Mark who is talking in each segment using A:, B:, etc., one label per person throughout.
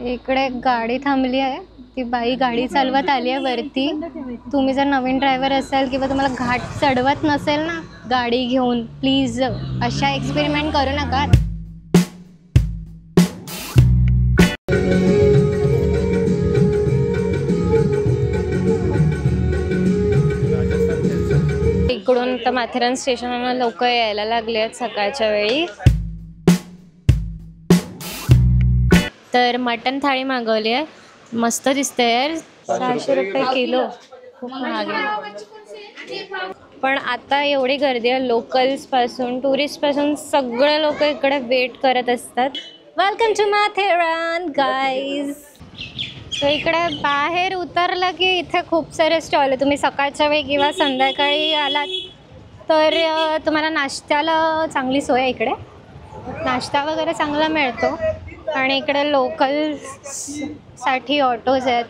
A: इकडे गाडी थांबली आहे. ती बाई गाडी चालवत आली आहे वरती. तुम्ही जर नवीन ड्रायव्हर असाल किंवा तुम्हाला घाट चढवत नसेल ना गाडी घेऊन, प्लीज अशा एक्सपेरिमेंट करू नका. इकडून तर माथेरान स्टेशनला लोक यायला लागले आहेत सकाळच्या वेळी. तर मटन थाळी मागवली आहे. मस्त दिसते यार. 600 रुपये किलो, खूप महाग आहे. पण आता एवढी गर्दी आहे. लोकल्स पासून टुरिस्ट पासून सगळे लोक इकडे वेट करत असतात. Welcome to Matheran guys. तर इकडे बाहेर उतरलं की इथे खूप सारे स्टॉल आहे. तुम्ही सकाळच्या वेळी किंवा संध्याकाळी आलात तर तुम्हाला नाश्त्याला चांगली सोय आहे. इकडे नाश्ता वगैरे चांगला मिळतो. आणि इकडे लोकल्ससाठी ऑटोज आहेत.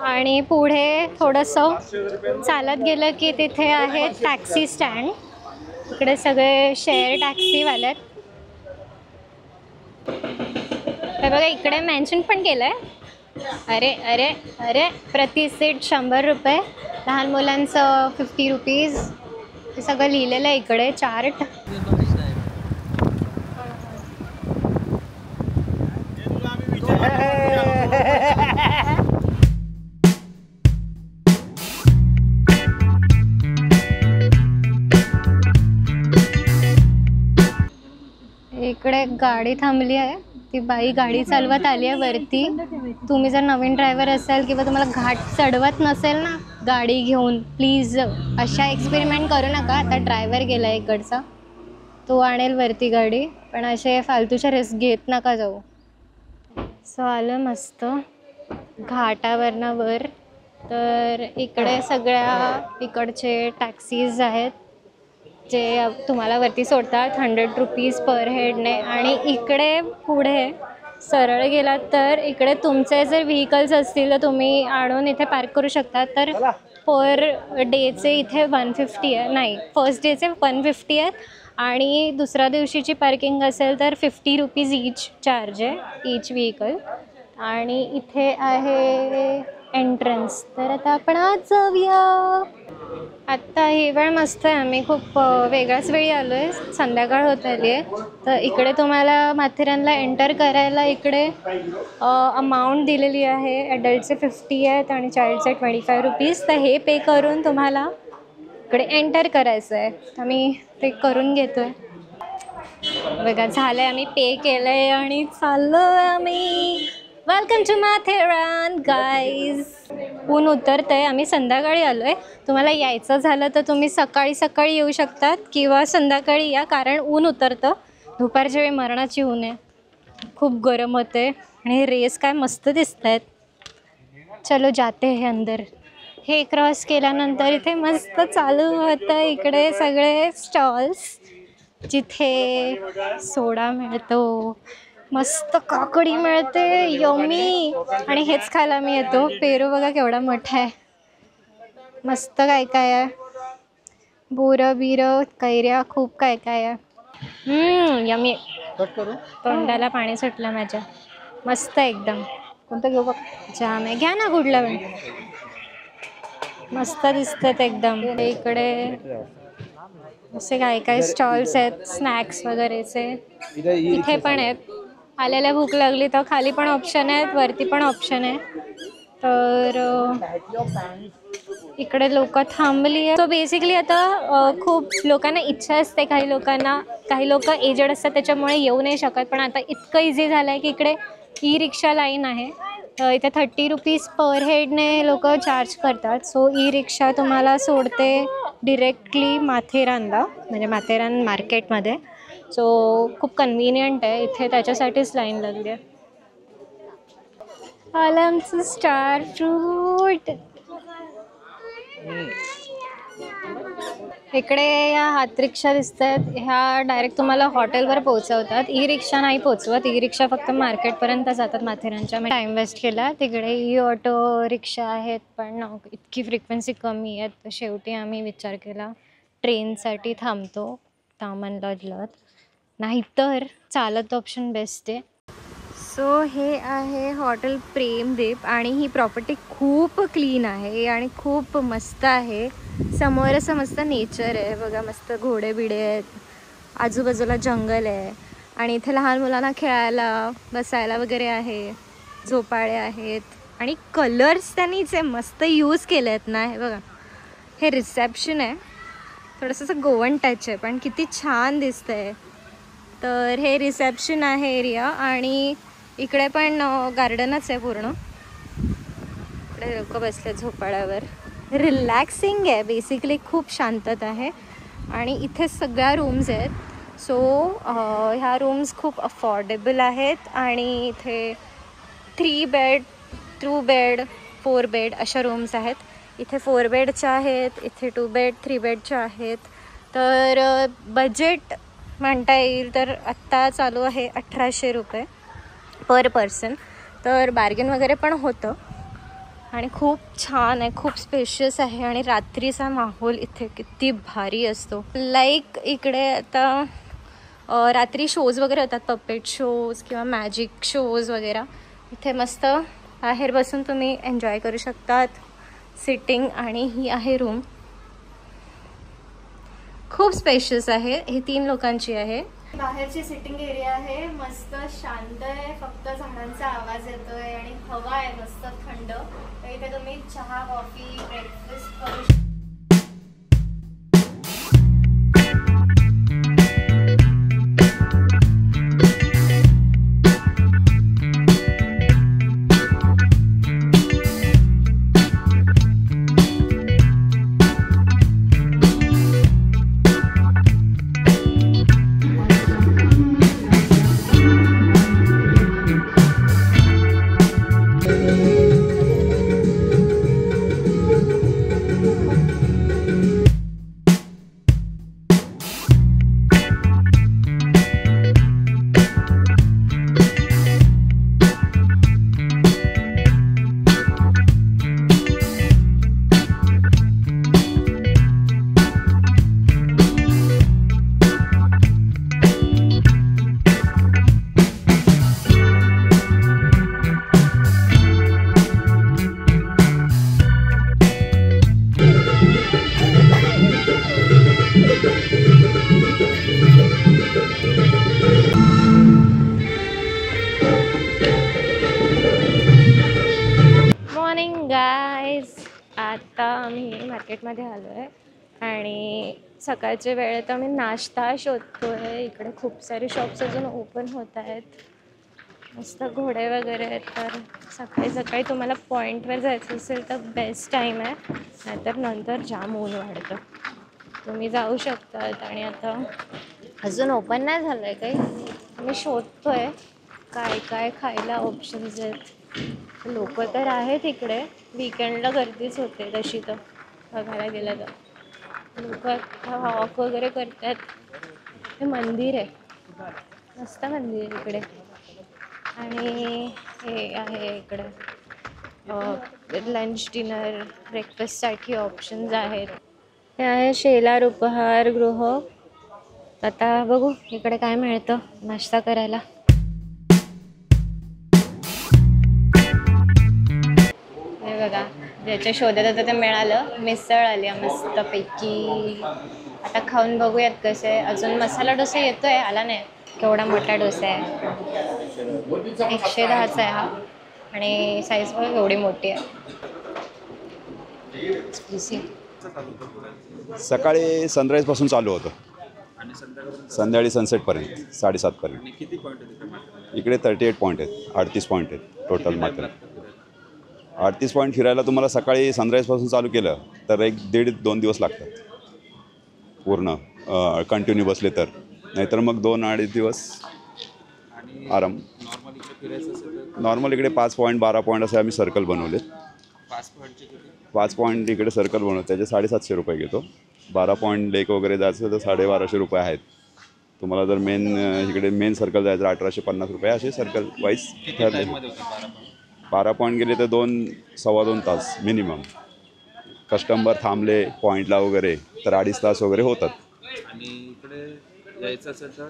A: आणि पुढे थोडंसं चालत गेलं की तिथे आहे टॅक्सी स्टँड. इकडे सगळे शेअर टॅक्सीवाले आहेत. हे बघा इकडे मेन्शन पण केलं आहे. अरे अरे अरे, प्रति सीट 100 रुपये, लहान मुलांचं 50 रुपीज. हे सगळं लिहिलेलं आहे इकडे चार्ट. इकडे गाडी थांबली आहे. ती बाई गाडी चालवत आली आहे वरती. तुम्ही जर नवीन ड्रायव्हर असाल किंवा तुम्हाला घाट चढवत नसेल ना गाडी घेऊन, प्लीज अशा एक्सपेरिमेंट करू नका. आता ड्रायव्हर गेला इकडचा, तो आणेल वरती गाडी. पण असे फालतूच्या रिस्क घेत नका जाऊ. सो आलं मस्त घाटावरनं वर. तर इकडे सगळ्या इकडचे टॅक्सीज आहेत जे तुम्हाला वरती सोडतात 100 रुपीज पर हेडने. आणि इकडे पुढे सरळ गेलात तर इकडे तुमचे जर व्हेकल्स असतील तर तुम्ही आणून इथे पार्क करू शकता. तर पर डेचे इथे 150 आहे. नाही, फर्स्ट डेचे 150 आहेत. आणि दुसऱ्या दिवशीची पार्किंग असेल तर 50 रुपीज ईच चार्ज आहे, ईच व्हेकल. आणि इथे आहे एंट्रन्स. तर आता आपण आज जाऊया. आत्ता ही वेळ मस्त आहे. आम्ही खूप वेगळ्याच वेळी आलो आहे. संध्याकाळ होत आली आहे. तर इकडे तुम्हाला माथेरानला एंटर करायला इकडे अमाऊंट दिलेली आहे. ॲडल्टचे 50 आहेत आणि चाइल्डचे 25 रुपीज. तर हे पे करून तुम्हाला इकडे एंटर करायचं आहे. आम्ही ते करून घेतो आहे. बघा झालं आहे, आम्ही पे केलं आहे आणि चाललो आहे आम्ही. Welcome to Matheran guys. ऊन उतरतं आहे. आम्ही संध्याकाळी आलो आहे. तुम्हाला यायचं झालं तर तुम्ही सकाळी येऊ शकतात किंवा संध्याकाळी या, कारण ऊन उतरतं. दुपारच्या वेळी मरणाची ऊन आहे. खूप गरम होते आणि रेस काय मस्त दिसत आहेत. चलो जाते हे अंदर. हे क्रॉस केल्यानंतर इथे मस्त चालू होतं इकडे सगळे स्टॉल्स जिथे सोडा मिळतो, मस्त काकडी मिळते, यम्मी. आणि हेच खायला मी येतो. पेरू बघा केवढा मोठा आहे. मस्त काय काय आहे. बोरं बिरं कैऱ्या, खूप काय काय आहे. यम्मी. तोंडाला पाणी सुटलं माझ्या. मस्त एकदम. कोणतं घेऊ बघ. जाम आहे. घ्या ना कुठला पण. मस्त दिसतात एकदम. इकडे असे काय काय स्टॉल्स आहेत स्नॅक्स वगैरेचे. इथे पण आहेत. आलेल्या भूक लागली तर खाली पण ऑप्शन आहेत, वरती पण ऑप्शन आहे. तर इकडे लोक थांबली आहे. तो बेसिकली आता खूप लोकांना इच्छा असते. काही लोक एजेड असतात त्याच्यामुळे येऊ नाही शकत. पण आता इतकं इझी झालं आहे की इकडे ई रिक्षा लाईन आहे. इथे 30 रुपीज पर हेडने लोक चार्ज करतात. सो ई रिक्षा तुम्हाला सोडते डिरेक्टली माथेरानला, म्हणजे माथेरान मार्केटमध्ये. सो खूप कन्व्हिनियंट आहे. इथे त्याच्यासाठीच लाईन लागली आहे. आलं आमचं स्टार फ्रूट. इकडे या हात रिक्षा दिसत आहेत. ह्या डायरेक्ट तुम्हाला हॉटेलवर पोहोचवतात. ई रिक्षा नाही पोहोचवत. ई रिक्षा फक्त मार्केटपर्यंत जातात माथेरानच्या. टाईम वेस्ट केला. तिकडे ई ऑटो रिक्षा आहेत पण इतकी फ्रिक्वेन्सी कमी आहेत. तर शेवटी आम्ही विचार केला ट्रेनसाठी थांबतो तामन लॉजला. नाहीतर चालत ऑप्शन बेस्ट आहे. सो हे आहे हॉटेल प्रेमदीप आणि ही प्रॉपर्टी खूप क्लीन आहे आणि खूप मस्त आहे. समोर असं मस्त नेचर आहे बघा, मस्त घोडे बिडे आहेत, आजूबाजूला जंगल आहे आणि इथे लहान मुलांना खेळायला बसायला वगैरे आहे, झोपाळे आहेत आणि कलर्स त्यांनी जे मस्त यूज केले आहेत ना. हे बघा, हे रिसेप्शन आहे, थोडंसं असं गोवन टच आहे पण किती छान दिसतंय. तर हे रिसेप्शन आहे एरिया आणि इकडे पण गार्डनच आहे पूर्ण. इकडे लोक बसले झोपाळ्यावर, रिलॅक्सिंग आहे बेसिकली, खूप शांतता आहे आणि इथे सगळ्या रूम्स आहेत. सो ह्या रूम्स खूप अफोर्डेबल आहेत आणि इथे 3 बेड, 2 बेड, 4 बेड अशा रूम्स आहेत. इथे 4 बेडच्या आहेत, इथे 2 बेड, 3 बेडच्या आहेत. तर बजेट म्हणता येईल तर आत्ता चालू आहे 1800 रुपये पर पर्सन. तर बार्गेन वगैरे पण होतं आणि खूप छान आहे, खूप स्पेशियस आहे आणि रात्रीचा माहोल इथे किती भारी असतो. लाईक इकडे आता रात्री शोज वगैरे होतात, पपेट शोज किंवा मॅजिक शोज वगैरे. इथे मस्त बाहेर बसून तुम्ही एन्जॉय करू शकतात, सिटिंग. आणि ही आहे रूम, खूप स्पेशियस आहे, ही 3 लोकांची आहे. बाहेरची सिटिंग एरिया आहे, मस्त शांत आहे, फक्त झाडांचा आवाज येतोय आणि हवा आहे मस्त थंड. तर इथे तुम्ही चहा, कॉफी, ब्रेकफास्ट करू शकता. आता आम्ही मार्केटमध्ये आलो आहे आणि सकाळच्या वेळेत आम्ही नाश्ता शोधतो आहे. इकडे खूप सारे शॉप्स अजून ओपन होत आहेत, मस्त घोडे वगैरे आहेत. तर सकाळी सकाळी तुम्हाला पॉईंटवर जायचं असेल तर बेस्ट टाईम आहे, नाहीतर नंतर जाम ऊन वाढतं. तुम्ही जाऊ शकतात. आणि आता अजून ओपन नाही झालं आहे काही, आम्ही शोधतो आहे काय काय खायला ऑप्शन्स आहेत. लोक तर आहेत इकडे, वीकेंडला गर्दीच होते तशी तर बघायला गेलं तर. लोक वॉक वगैरे करतात. हे मंदिर आहे, मस्त मंदिर आहे इकडे. आणि हे आहे इकडे लंच, डिनर, ब्रेकफास्टसाठी ऑप्शन्स आहेत. हे आहे शेलार उपहारगृह. आता बघू इकडे काय मिळतं नाश्ता करायला. हे बघा, ज्याच्या शोधात होतं ते मिळालं. मिसळ आली मस्तपैकी. आता खाऊन बघूयात कसं आहे. अजून मसाला डोसा येतोय, आला नाही. केवढा मोठा डोसा आहे, 110चा आहे हा आणि साईज पण एवढी मोठी आहे.
B: सकाळी सनराईजपासून चालू होतं, संध्याकाळी सनसेटपर्यंत 7:30पर्यंत. इकडे 38 पॉईंट आहेत, 38 पॉईंट आहेत टोटल. मात्र 38 पॉईंट फिरायला तुम्हाला सकाळी सनराईजपासून चालू केलं तर 1-1.5-2 दिवस लागतात पूर्ण कंटिन्यू बसले तर. नाहीतर मग 2-2.5 दिवस आराम. नॉर्मल इकडे 5 पॉईंट 12 पॉईंट असे आम्ही सर्कल बनवले. 5 पॉईंट इकडे सर्कल बनवतो त्याचे 750 रुपये घेतो. 12 पॉईंट लेक वगैरे जायचं तर 1250 रुपये आहेत. तुम्हाला जर इकडे मेन सर्कल जायचं 1850 रुपये असे सर्कल वाईज ठरले. 12 पॉईंट गेले तर 2-2.25 तास मिनिमम. कस्टमर थांबले पॉईंटला वगैरे तर 2.5 तास वगैरे होतात.
C: आणि इकडे यायचं असेल तर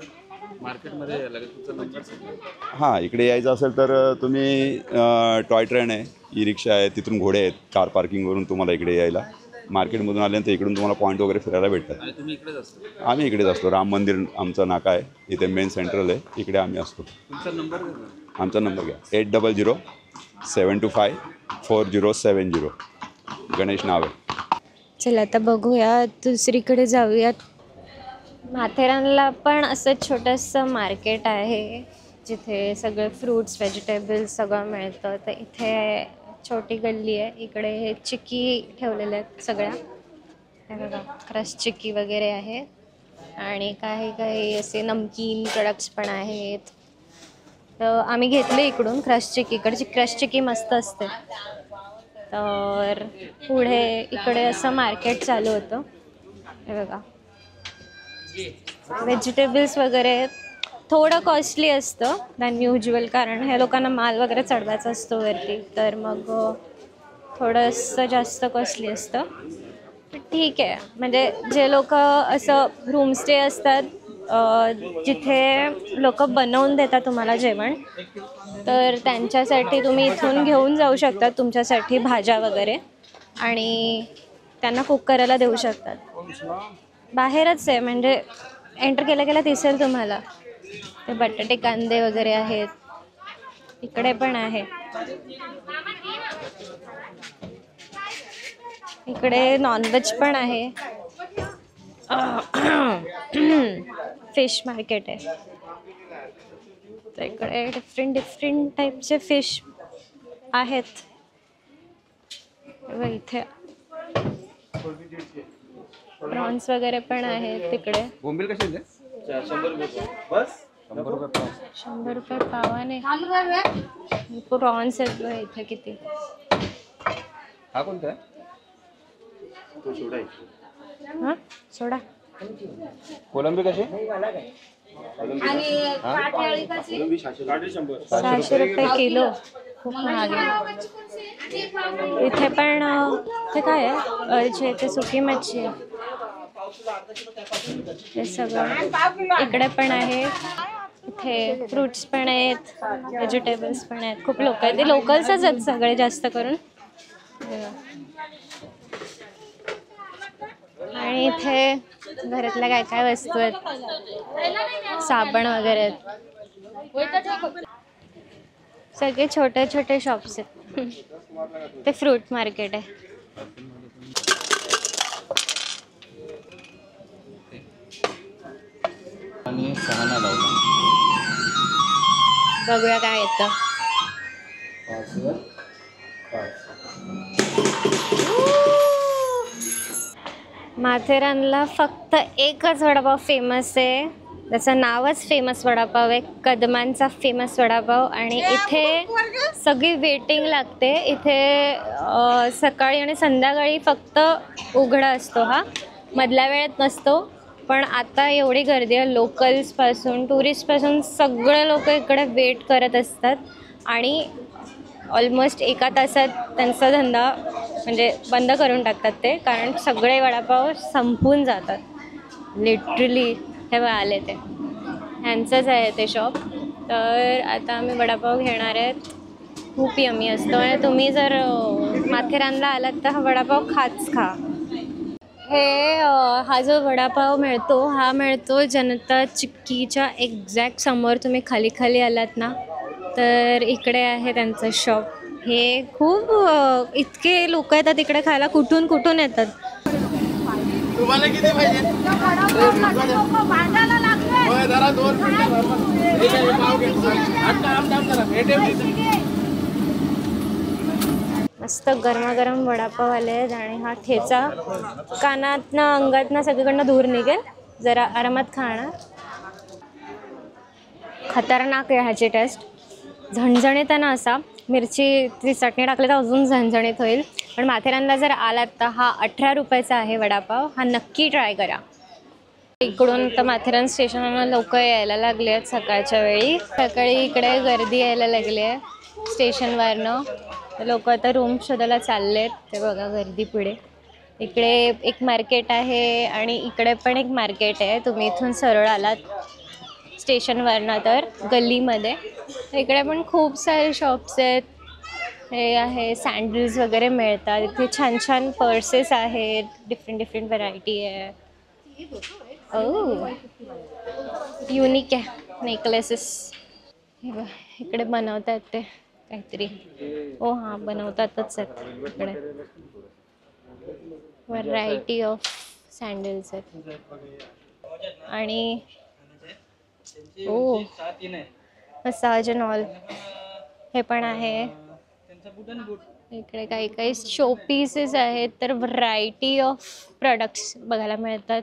C: मार्केटमध्ये लगेच तुमचा नंबर सांगा.
B: हां, इकडे यायचं असेल तर तुम्ही टॉय ट्रेन आहे, ई रिक्षा आहे, तिथून घोडे आहेत, कार पार्किंगवरून तुम्हाला इकडे यायला. मार्केटमधून आल्यानंतर इकडून तुम्हाला पॉईंट वगैरे फिरायला भेटतात.
C: आणि तुम्ही इकडेच असता.
B: आम्ही इकडेच असतो. राम मंदिर आमचं नाका आहे, इथे मेन सेंट्रल आहे, इकडे आम्ही असतो.
C: तुमचा नंबर द्या ना.
B: आमचा नंबर घ्या 8007254070. गणेश नाव आहे.
A: चला आता बघूया, दुसरीकडे जाऊयात. माथेरानला पण असं छोटंसं मार्केट आहे जिथे सगळे फ्रूट्स व्हेजिटेबल्स सगळं मिळतं. तर इथे छोटी गल्ली आहे, इकडे हे चिक्की ठेवलेल्या आहेत सगळ्या. हे बघा, क्रश चिक्की वगैरे आहे आणि काही काही असे नमकीन प्रोडक्ट्स पण आहेत. तर आम्ही घेतले इकडून क्रश चिक्की. इकडची क्रश चिक्की मस्त असते. तर पुढे इकडे असं मार्केट चालू होतं. हे बघा, व्हेजिटेबल्स वगैरे थोडं कॉस्टली असतं दॅन युज्युअल, कारण ह्या लोकांना माल वगैरे चढवायचा असतो वरती, तर मग थोडंसं जास्त कॉस्टली असतं. पण ठीक आहे, म्हणजे जे लोक असं रूमस्टे असतात जिथे लोक बनवून देतात तुम्हाला जेवण, तर त्यांच्यासाठी तुम्ही इथून घेऊन जाऊ शकता तुमच्यासाठी भाज्या वगैरे आणि त्यांना कुक करायला देऊ शकतात. बाहेरच आहे, म्हणजे एंटर केल्या केल्या दिसेल तुम्हाला. ते बटाटे कांदे वगैरे आहेत, इकडे पण आहे. इकडे नॉनव्हेज पण आहे. फिश मार्केट आहे. तर इकडे डिफरंट टाईपचे फिश आहेत. इथे प्रॉन्स वगैरे पण आहेत. तिकडे
C: बोंबील कसे आहेत? 100 रुपये बस. 100 रुपये पाव.
A: 100 रुपये पावाने प्रॉन्स आहेत बघ इथे किती.
C: हा कोणता आहे? तो सोडा आहे.
A: हां, सोडा.
C: कोलंबी कशी?
A: 600 रुपये किलो. खूप महाग आहे. इथे पण ते काय आहे, जे ते सुकी मच्छी आहे हे सगळं इकडे पण आहे. इथे फ्रुट्स पण आहेत, व्हेजिटेबल्स पण आहेत. खूप लोक आहेत, ते लोकल्सच आहेत सगळे जास्त करून. आणि इथे घरातल्या काय काय वस्तू आहेत, साबण वगैरे आहेत. सगळे छोटे छोटे शॉप्स आहेत. ते फ्रूट मार्केट आहे.
C: आणि सहाना लावला.
A: बघूया काय येतं.
C: 5
A: माथेरानला फक्त एकच वडापाव फेमस आहे, त्याचं नावच फेमस वडापाव आहे, कदमांचा फेमस वडापाव. आणि इथे सगळी वेटिंग लागते. इथे सकाळी आणि संध्याकाळी फक्त उघडा असतो हा, मधल्या वेळेत नसतो. पण आता एवढी गर्दी आहे, लोकल्सपासून टुरिस्टपासून सगळे लोक इकडे वेट करत असतात. आणि ऑलमोस्ट एका तासात त्यांचा धंदा म्हणजे बंद करून टाकतात ते, कारण सगळे वडापाव संपून जातात लिटरली. हे बघा आले ते, ह्यांचंच आहे ते शॉप. तर आता आम्ही वडापाव घेणार आहेत. खूप यमी असतो आणि तुम्ही जर माथेरानला आलात तर हा वडापाव खा. हा जो वडापाव मिळतो हा मिळतो जनता चिक्कीच्या एक्झॅक्ट समोर. तुम्ही खाली आलात ना तर इकडे आहे त्यांचं शॉप. हे खूप इतके लोक येतात इकडे खायला, कुठून येतात.
D: तुम्हाला किती पाहिजे?
A: मस्त गरमागरम वडापाव आले आहेत आणि हा ठेचा कानातनं अंगातनं सगळीकडनं दूर निघेल. जरा आरामात खाणार. खतरनाक आहे ह्याची टेस्ट. झणझणीत आहे ना असा. मिरची चटणी टाकली तर अजून झणझणीत होईल. पण माथेरानला जर आलात तर हा 18 रुपयाचा आहे वडापाव. हा नक्की ट्राय करा. इकडून तर माथेरान स्टेशनला लोक यायला लागले आहेत सकाळच्या वेळी. सकाळी इकडे गर्दी यायला लागली आहे स्टेशनवरनं. लोक आता रूम शोधायला चालले आहेत. ते बघा गर्दी पुढे. इकडे एक मार्केट आहे आणि इकडे पण एक मार्केट आहे. तुम्ही इथून सरळ आलात स्टेशनवरनं तर गल्लीमध्ये. इकडे पण खूप सारे शॉप्स आहेत. हे आहे सँडल्स वगैरे मिळतात इथे. छान छान पर्सेस आहेत. डिफरंट व्हरायटी आहे. युनिक आहे नेकलेसेस. हे बघ इकडे बनवतात ते काहीतरी. ओ हां बनवतातच आहेत इकडे. व्हरायटी ऑफ सँडल्स आहेत. आणि ओ मसाज अँड ऑल हे पण आहे. इकडे काही काही शो पीसेस आहेत. तर व्हरायटी ऑफ प्रोडक्ट्स बघायला मिळतात.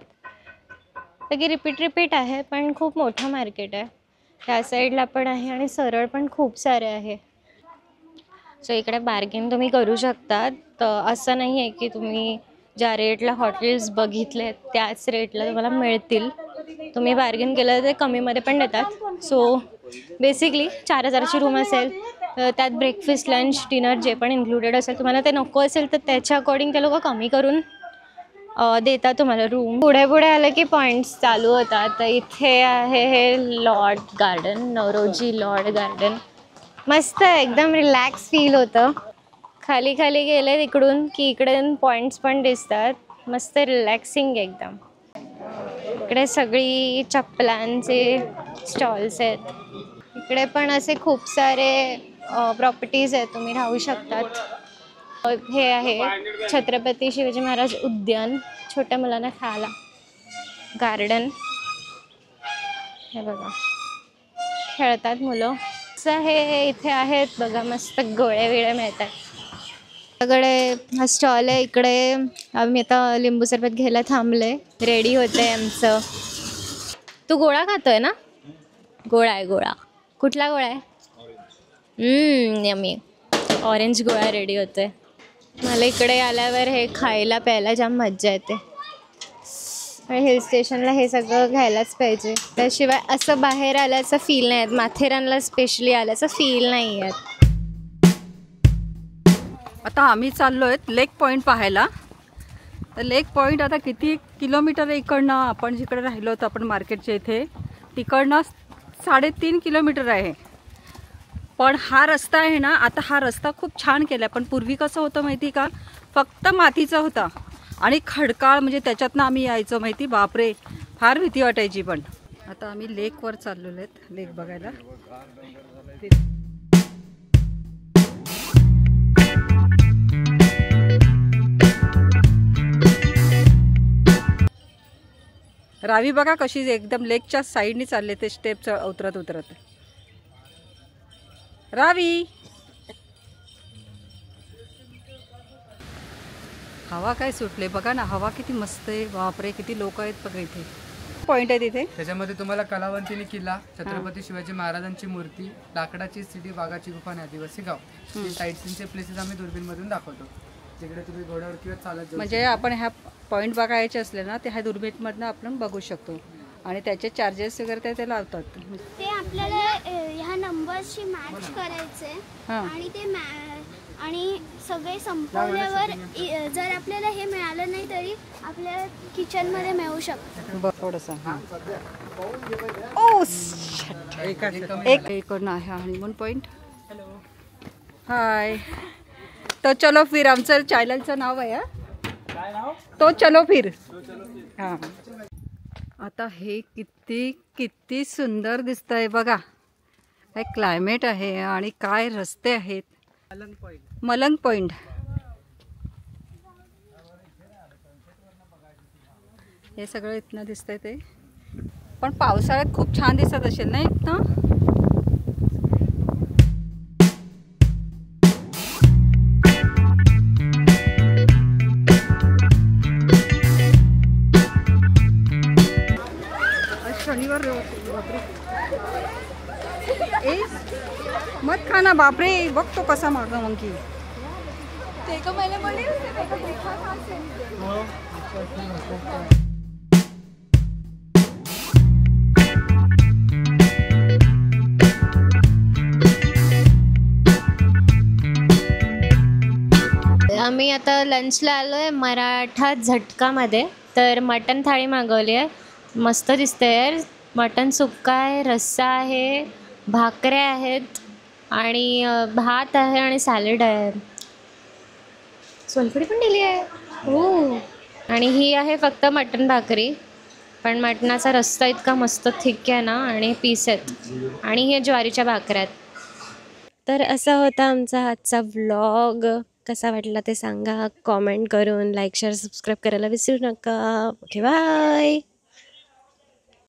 A: सगळी रिपीट आहे पण खूप मोठं मार्केट आहे. त्या साईडला पण आहे आणि सरळ पण खूप सारे आहे. सो इकडे बार्गेन तुम्ही करू शकता. तर असं नाही आहे की तुम्ही ज्या रेटला हॉटेल्स बघितले त्याच रेटला तुम्हाला मिळतील. तुम्ही बार्गेन केलं तर कमीमध्ये पण देतात. सो बेसिकली 4000ची रूम असेल तर त्यात ब्रेकफास्ट लंच डिनर जे पण इन्क्लुडेड असेल. तुम्हाला ते नको असेल तर त्याच्या अकॉर्डिंग ते लोक कमी करून देतात तुम्हाला रूम. पुढे पुढे आलं की पॉईंट्स चालू होतात. तर इथे आहे हे lord garden, Naoroji lord garden. मस्त एकदम रिलॅक्स फील होतं. खाली खाली गेले तिकडून की इकडे पॉईंट्स पण दिसतात. मस्त रिलॅक्सिंग एकदम. इकडे सगळी चप्पलांचे स्टॉल्स आहेत. इकडे पण असे खूप सारे प्रॉपर्टीज आहेत. तुम्ही राहू शकतात. हे आहे छत्रपती शिवाजी महाराज उद्यान. छोट्या मुलांना खेळायला गार्डन. हे बघा खेळतात मुलं. असं हे इथे आहेत बघा. मस्त गोळे विळे मिळतात. सगळे हा स्टॉल आहे. इकडे आम्ही आता लिंबू सरबत घ्यायला थांबले. रेडी होतंय आमचं. तू गोळा खातोय ना? गोळा आहे गोळा. कुठला गोळा आहे? यम्मी. ऑरेंज गोळा रेडी होतोय. मला इकडे आल्यावर हे खायला प्यायला जाम मज्जा येते. हिल स्टेशनला हे सगळं घ्यायलाच पाहिजे. त्याशिवाय असं बाहेर आल्याचं फील नाही येत. माथेरानला स्पेशली आल्याचं फील नाही येत.
E: आता आम्ही चाललो आहेत लेक पॉईंट पाहायला. तर लेक पॉईंट आता किती किलोमीटर आहे इकडनं. आपण जिकडे राहिलो होतो आपण मार्केटच्या इथे तिकडनं 3.5 किलोमीटर आहे. पण हा रस्ता आहे ना, आता हा रस्ता खूप छान केला आहे. पण पूर्वी कसं होतं माहिती का, फक्त मातीचा होता आणि खडकाळ. म्हणजे त्याच्यातनं आम्ही यायचो माहिती. बापरे फार भीती वाटायची. पण आता आम्ही लेकवर चाललेलो आहेत लेक बघायला. रावी बघा कशी एकदम लेकच्या साईडनी चालले ते स्टेप उतरत उतरत. रावी हवा काय सुटले बघा ना. हवा किती मस्त आहे. बापरे किती लोक आहेत बघा. इथे पॉइंट आहे तिथे.
F: त्याच्यामध्ये तुम्हाला कलावंतीनी किल्ला, छत्रपती शिवाजी महाराजांची मूर्ती, लाकडाची सिटी, वाघाची गुफा आणि आदिवासी गाव हे साईट सीनचे प्लेसेस आम्ही दुर्बीणमधून दाखवतो. तिकडे तुम्ही घोड्यावर किंवा चालत
E: म्हणजे आपण ह्या पॉईंट बघायचे असले ना ते ह्या दुर्बीणमधनं आपण बघू शकतो. आणि त्याचे चार्जेस वगैरे ते लावतात.
G: ते आपल्याला ह्या नंबर्सशी मॅच करायचे आणि ते आणि सगळे संपवल्यावर जर आपल्याला हे मिळालं नाही तरी आपल्या किचनमध्ये मिळू शकतं.
E: थोडंसं एक इकडनं आहे हनीमून पॉईंट. हाय. तो चलो फिर आमचं चॅनलचं नाव आहे. तो चलो फिर. हां आता हे किती किती सुंदर दिसतंय बघा. काय क्लायमेट आहे आणि काय रस्ते आहेत. मलंग पॉइंट. हे सगळं इथनं दिसतंय ते. पण पावसाळ्यात खूप छान दिसत असेल ना इथनं. शनिवार मत खाना. बापरे बघतो कसा मागा मंकी.
A: आम्ही आता लंचला आलो आहे मराठा झटकामध्ये. तर मटन थाळी मागवली आहे. मस्त दिसते यार. मटण सुक्का आहे, रस्सा आहे, भाकऱ्या आहेत आणि भात आहे आणि सॅलड आहे. सोलकढी पण दिली आहे. हो. आणि ही आहे फक्त मटण भाकरी, पण मटणाचा रस्सा इतका मस्त थिक आहे ना आणि पीस आहेत आणि हे ज्वारीच्या भाकऱ्या आहेत. तर असा होता आमचा आजचा व्लॉग. कसा वाटला ते सांगा कॉमेंट करून. लाईक शेअर सबस्क्राईब करायला विसरू नका. Okay bye.